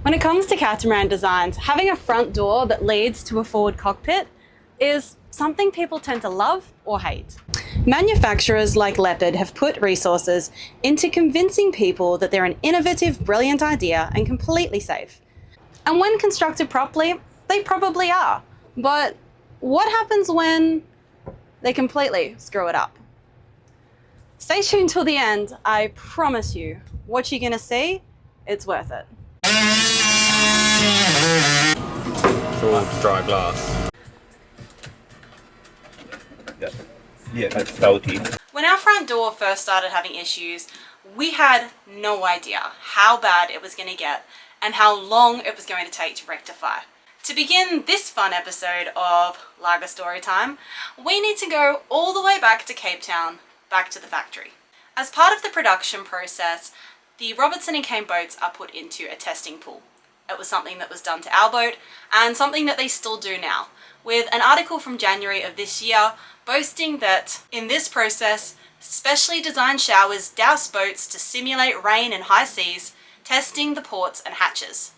When it comes to catamaran designs, having a front door that leads to a forward cockpit is something people tend to love or hate. Manufacturers like Leopard have put resources into convincing people that they're an innovative, brilliant idea and completely safe. And when constructed properly, they probably are. But what happens when they completely screw it up? Stay tuned till the end. I promise you, what you're gonna see, it's worth it. It's all dry glass. Yeah, that's faulty. When our front door first started having issues, we had no idea how bad it was going to get and how long it was going to take to rectify. To begin this fun episode of Lager Story Time, we need to go all the way back to Cape Town, back to the factory. As part of the production process, the Robertson and Caine boats are put into a testing pool. It was something that was done to our boat and something that they still do now, with an article from January of this year boasting that in this process, specially designed showers douse boats to simulate rain and high seas, testing the ports and hatches.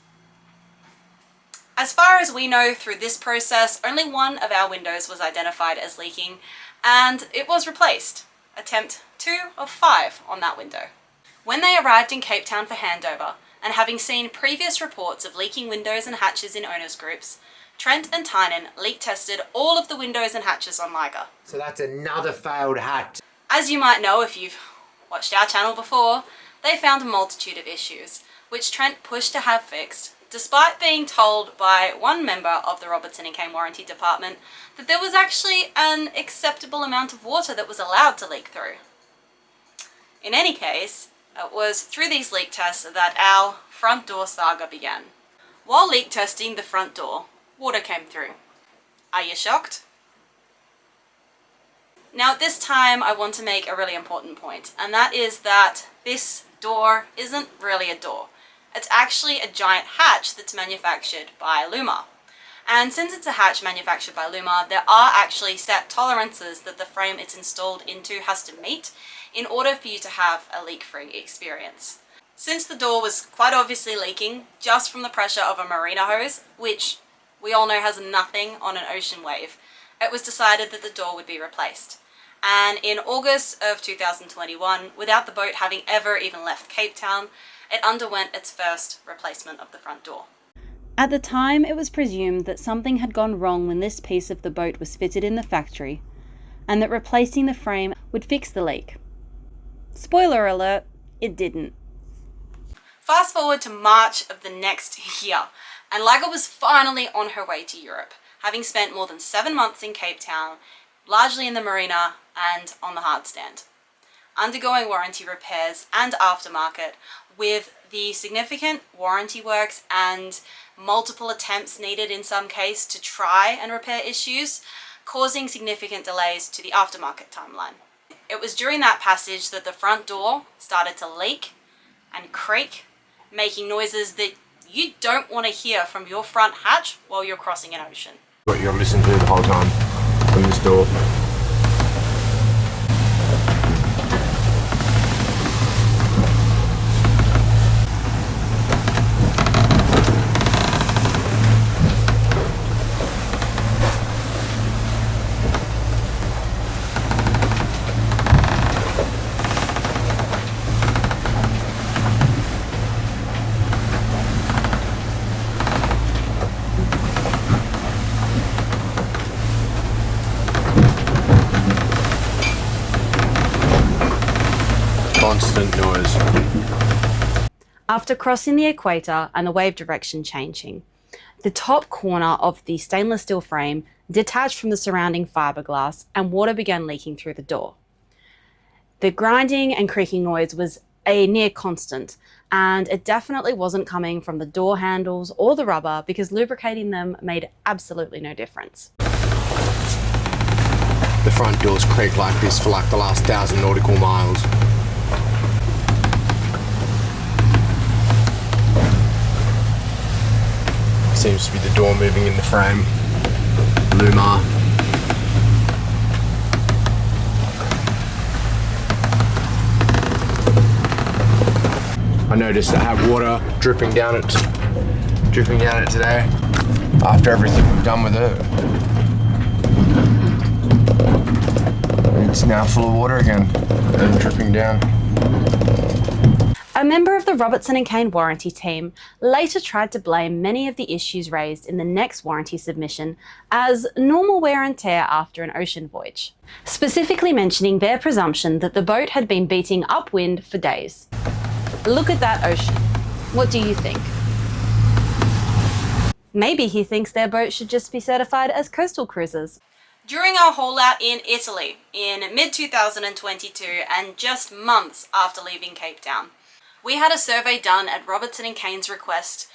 As far as we know through this process, only one of our windows was identified as leaking and it was replaced. Attempt 2 of 5 on that window. When they arrived in Cape Town for handover, and having seen previous reports of leaking windows and hatches in owners groups, Trent and Tynan leak tested all of the windows and hatches on Liger. So that's another failed hatch. As you might know if you've watched our channel before, they found a multitude of issues, which Trent pushed to have fixed, despite being told by one member of the Robertson and Caine warranty department that there was actually an acceptable amount of water that was allowed to leak through. In any case, it was through these leak tests that our front door saga began. While leak testing the front door, water came through. Are you shocked? Now at this time I want to make a really important point, and that is that this door isn't really a door. It's actually a giant hatch that's manufactured by Luma. And since it's a hatch manufactured by Luma, there are actually set tolerances that the frame it's installed into has to meet in order for you to have a leak-free experience. Since the door was quite obviously leaking just from the pressure of a marina hose, which we all know has nothing on an ocean wave, it was decided that the door would be replaced. And in August of 2021, without the boat having ever even left Cape Town, it underwent its first replacement of the front door. At the time, it was presumed that something had gone wrong when this piece of the boat was fitted in the factory, and that replacing the frame would fix the leak. Spoiler alert, it didn't. Fast forward to March of the next year, and Lager was finally on her way to Europe, having spent more than 7 months in Cape Town, largely in the marina and on the hard stand, undergoing warranty repairs and aftermarket, with the significant warranty works and multiple attempts needed in some case to try and repair issues, causing significant delays to the aftermarket timeline. It was during that passage that the front door started to leak and creak, making noises that you don't want to hear from your front hatch while you're crossing an ocean. What you're listening to the whole time from this door. Constant noise. After crossing the equator and the wave direction changing, the top corner of the stainless steel frame detached from the surrounding fiberglass and water began leaking through the door. The grinding and creaking noise was a near constant, and it definitely wasn't coming from the door handles or the rubber because lubricating them made absolutely no difference. The front doors creak like this for like the last 1,000 nautical miles. Seems to be the door moving in the frame. Luma. I noticed I have water dripping down it dripping down it today after everything we've done with it. It's now full of water again and dripping down. A member of the Robertson and Caine warranty team later tried to blame many of the issues raised in the next warranty submission as normal wear and tear after an ocean voyage, specifically mentioning their presumption that the boat had been beating upwind for days. Look at that ocean. What do you think? Maybe he thinks their boat should just be certified as coastal cruisers. During our haul out in Italy in mid-2022 and just months after leaving Cape Town, we had a survey done at Robertson and Caine's request.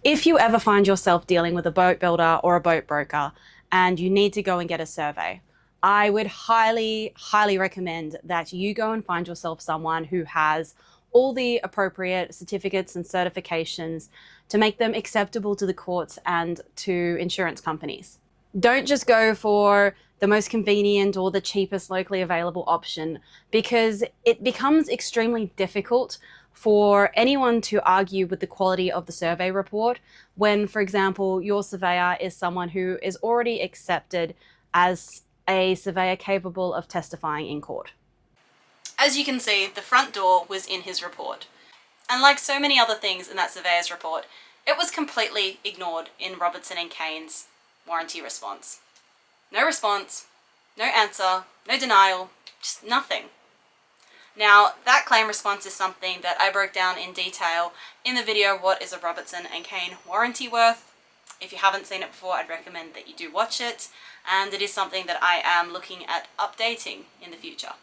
If you ever find yourself dealing with a boat builder or a boat broker and you need to go and get a survey, I would highly, highly recommend that you go and find yourself someone who has all the appropriate certificates and certifications to make them acceptable to the courts and to insurance companies. Don't just go for the most convenient or the cheapest locally available option, because it becomes extremely difficult for anyone to argue with the quality of the survey report when, for example, your surveyor is someone who is already accepted as a surveyor capable of testifying in court. As you can see, the front door was in his report. And like so many other things in that surveyor's report, it was completely ignored in Robertson and Caine's warranty response. No response, no answer, no denial, just nothing. Now, that claim response is something that I broke down in detail in the video, What is a Robertson and Caine Warranty Worth? If you haven't seen it before, I'd recommend that you do watch it, and it is something that I am looking at updating in the future.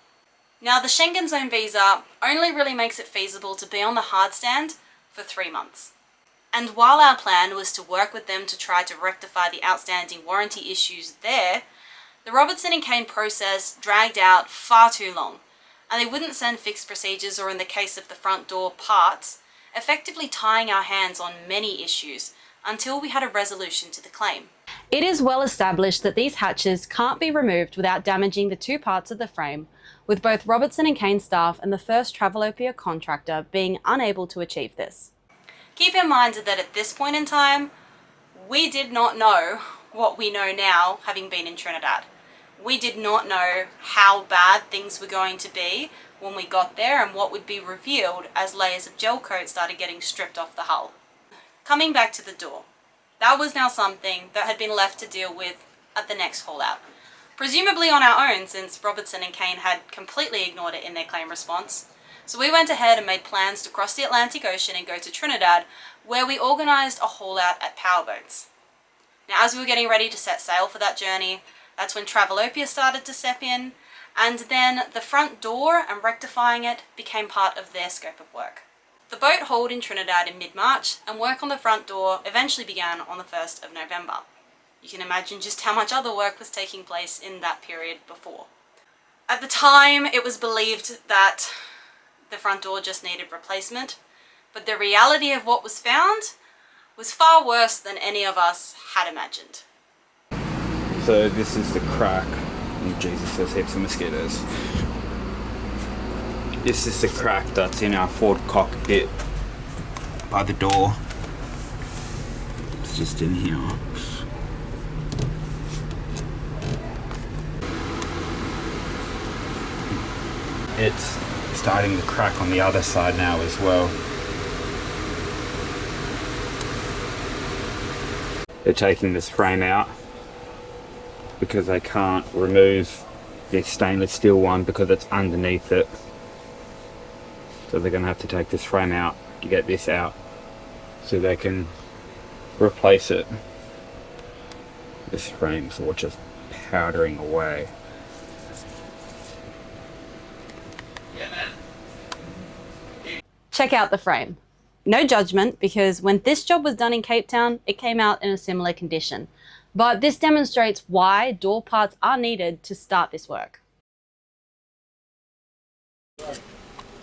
Now, the Schengen Zone visa only really makes it feasible to be on the hard stand for 3 months. And while our plan was to work with them to try to rectify the outstanding warranty issues there, the Robertson and Caine process dragged out far too long, and they wouldn't send fixed procedures, or in the case of the front door, parts, effectively tying our hands on many issues until we had a resolution to the claim. It is well established that these hatches can't be removed without damaging the 2 parts of the frame, with both Robertson and Caine staff and the first Travelopia contractor being unable to achieve this. Keep in mind that at this point in time, we did not know what we know now, having been in Trinidad. We did not know how bad things were going to be when we got there and what would be revealed as layers of gel coat started getting stripped off the hull. Coming back to the door, that was now something that had been left to deal with at the next haul out. Presumably on our own, since Robertson and Caine had completely ignored it in their claim response. So we went ahead and made plans to cross the Atlantic Ocean and go to Trinidad, where we organised a haul out at powerboats. Now, as we were getting ready to set sail for that journey, that's when Travelopia started to step in, and then the front door and rectifying it became part of their scope of work. The boat hauled in Trinidad in mid-March, and work on the front door eventually began on the 1st of November. You can imagine just how much other work was taking place in that period before. At the time, it was believed that the front door just needed replacement, but the reality of what was found was far worse than any of us had imagined. So this is the crack. Oh, Jesus, there's heaps of mosquitoes. This is the crack that's in our forward cockpit by the door. It's just in here. It's starting to crack on the other side now as well. They're taking this frame out because they can't remove the stainless steel one because it's underneath it. So they're going to have to take this frame out to get this out so they can replace it. This frame's all just powdering away. Check out the frame. No judgment, because when this job was done in Cape Town, it came out in a similar condition. But this demonstrates why door parts are needed to start this work. Yeah,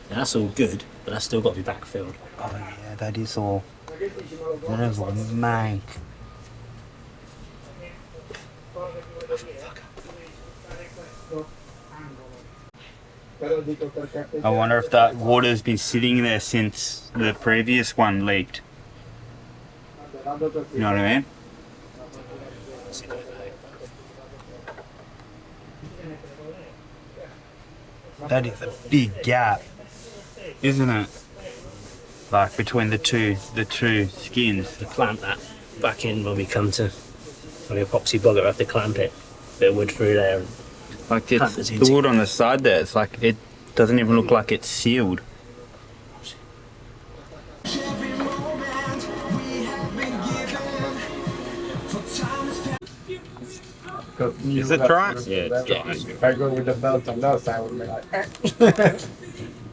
that's all good, but that's still got to be backfilled. Oh yeah, that is all. That is all mank. I wonder if that water's been sitting there since the previous one leaked. You know what I mean? That is a big gap. Isn't it? Like between the two skins. To clamp that back in when we come to the epoxy bugger, have to clamp it. Bit of wood through there. Like it's the wood on the side there. It's like it doesn't even look like it's sealed. Is it dry? Yeah, it's dry. If I go with the belt on that side, I would be like,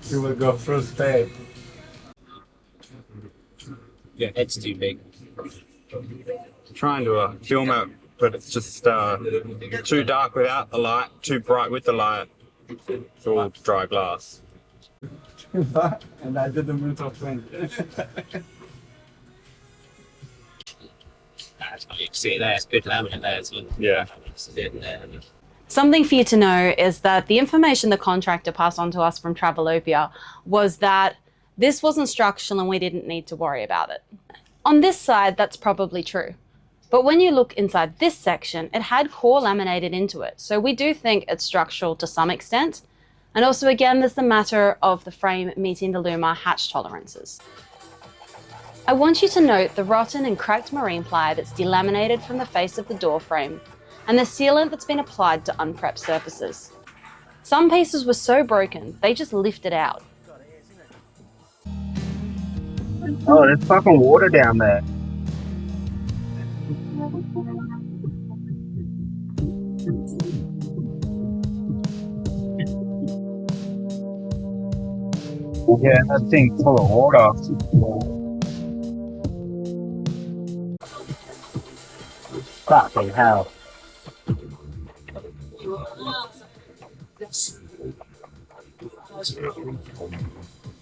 you will go first pay. Yeah, it's too big. Trying to film it, but it's just too dark without the light, too bright with the light. It's all dry glass. And I did the mental thing. You can see it there, it's good laminate there as well. Yeah. Something for you to know is that the information the contractor passed on to us from Travelopia was that this wasn't structural and we didn't need to worry about it. On this side, that's probably true. But when you look inside this section, it had core laminated into it. So we do think it's structural to some extent. And also, again, there's the matter of the frame meeting the Luma hatch tolerances. I want you to note the rotten and cracked marine ply that's delaminated from the face of the door frame and the sealant that's been applied to unprepped surfaces. Some pieces were so broken, they just lifted out. Oh, there's fucking water down there. Yeah, that thing's full of water. Fucking hell.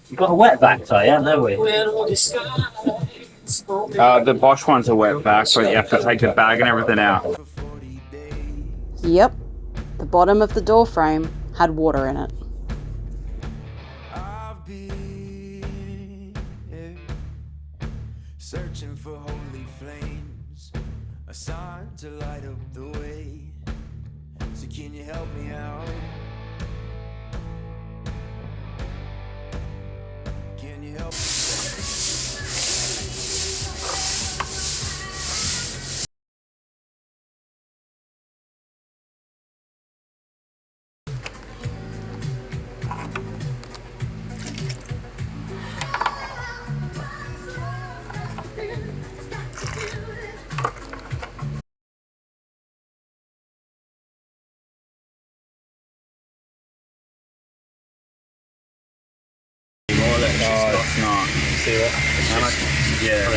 You've got a wet back tie, haven't we? The Bosch ones are wet back, but you have to take the bag and everything out. Yep, the bottom of the door frame had water in it. Searching for holy flames, a sign to light up the way. So can you help me out? Can you help me? Oh, it's not. See what? Yeah.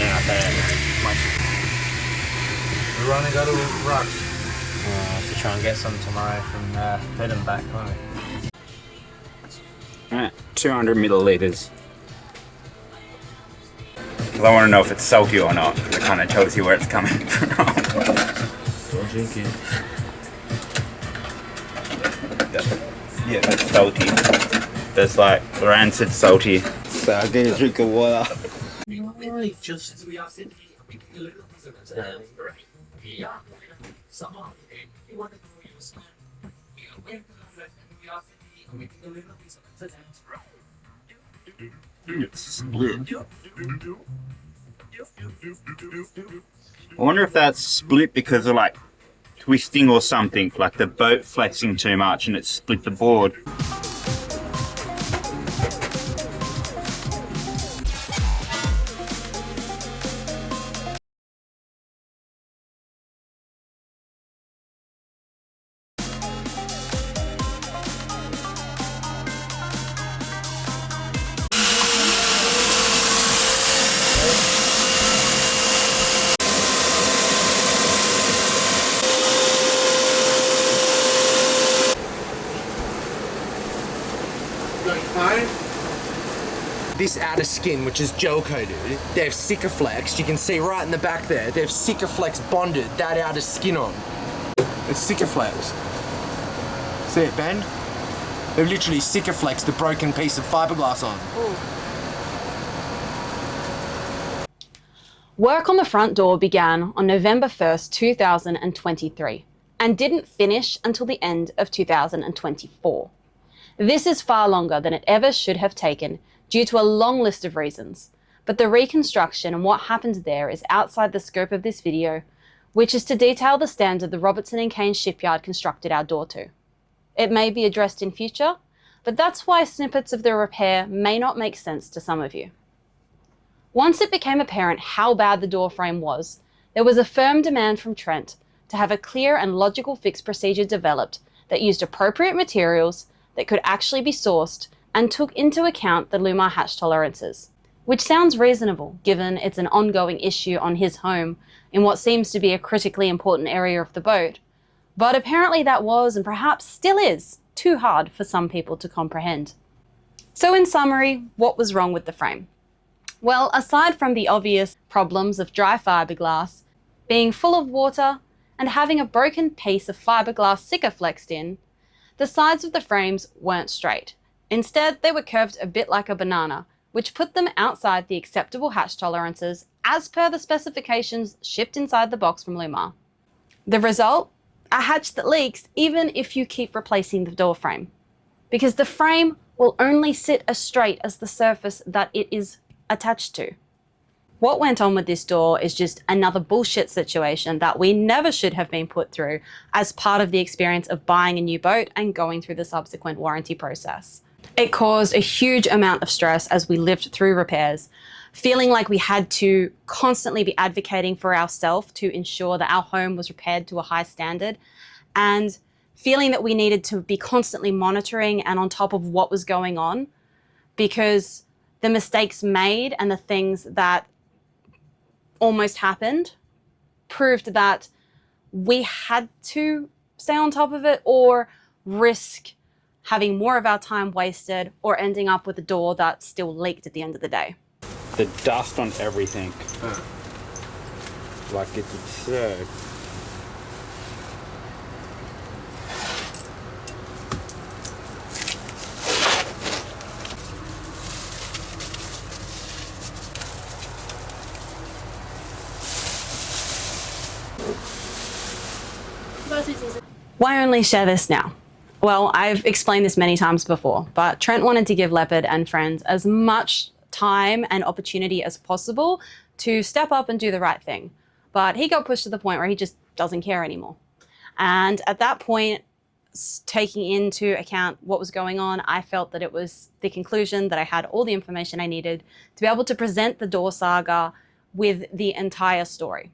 We're running out of rocks. To try and get some tomorrow from Midland back, won't we? 200 milliliters. Because I want to know if it's salty or not, because it kind of tells you where it's coming from. Don't drink it. Yeah, that's salty. That's like rancid salty. So I get a drink of water. Just I wonder if that's split because of like twisting or something, like the boat flexing too much and it split the board. This outer skin, which is gel coated, they've Sikaflex. You can see right in the back there, they've Sikaflex bonded that outer skin on. It's Sikaflex. See it bend? They've literally Sikaflexed the broken piece of fiberglass on. Ooh. Work on the front door began on November 1st, 2023, and didn't finish until the end of 2024. This is far longer than it ever should have taken due to a long list of reasons, but the reconstruction and what happened there is outside the scope of this video, which is to detail the standard the Robertson and Caine shipyard constructed our door to. It may be addressed in future, but that's why snippets of the repair may not make sense to some of you. Once it became apparent how bad the door frame was, there was a firm demand from Trent to have a clear and logical fix procedure developed that used appropriate materials that could actually be sourced and took into account the Luma hatch tolerances, which sounds reasonable given it's an ongoing issue on his home in what seems to be a critically important area of the boat. But apparently that was, and perhaps still is, too hard for some people to comprehend. So in summary, what was wrong with the frame? Well, aside from the obvious problems of dry fiberglass, being full of water, and having a broken piece of fiberglass sticker flexed in, the sides of the frames weren't straight. Instead, they were curved a bit like a banana, which put them outside the acceptable hatch tolerances as per the specifications shipped inside the box from Luma. The result? A hatch that leaks even if you keep replacing the door frame, because the frame will only sit as straight as the surface that it is attached to. What went on with this door is just another bullshit situation that we never should have been put through as part of the experience of buying a new boat and going through the subsequent warranty process. It caused a huge amount of stress as we lived through repairs, feeling like we had to constantly be advocating for ourselves to ensure that our home was repaired to a high standard, and feeling that we needed to be constantly monitoring and on top of what was going on, because the mistakes made and the things that almost happened proved that we had to stay on top of it or risk having more of our time wasted or ending up with a door that still leaked at the end of the day. The dust on everything. Like it's absurd. Why only share this now? Well, I've explained this many times before, but Trent wanted to give Leopard and friends as much time and opportunity as possible to step up and do the right thing. But he got pushed to the point where he just doesn't care anymore. And at that point, taking into account what was going on, I felt that it was the conclusion that I had all the information I needed to be able to present the door saga with the entire story.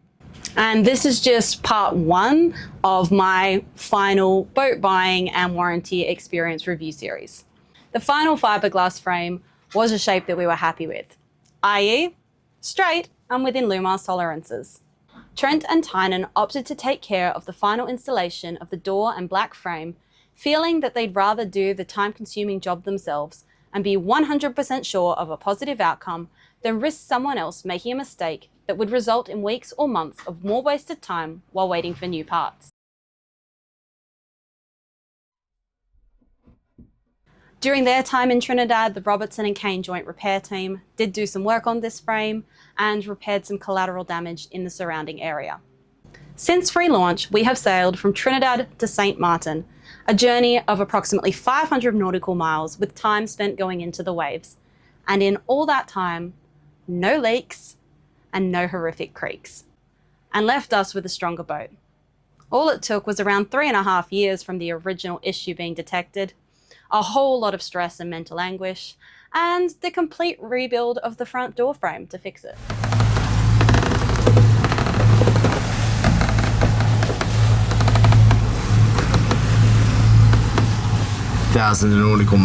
And this is just part one of my final boat buying and warranty experience review series. The final fiberglass frame was a shape that we were happy with, i.e. straight and within Luma's tolerances. Trent and Tynan opted to take care of the final installation of the door and black frame, feeling that they'd rather do the time-consuming job themselves and be 100% sure of a positive outcome than risk someone else making a mistake that would result in weeks or months of more wasted time while waiting for new parts. During their time in Trinidad, the Robertson and Caine joint repair team did do some work on this frame and repaired some collateral damage in the surrounding area. Since relaunch, we have sailed from Trinidad to St. Martin, a journey of approximately 500 nautical miles with time spent going into the waves. And in all that time, no leaks and no horrific creaks, and left us with a stronger boat. All it took was around 3.5 years from the original issue being detected, a whole lot of stress and mental anguish, and the complete rebuild of the front door frame to fix it. Thousands of nautical miles.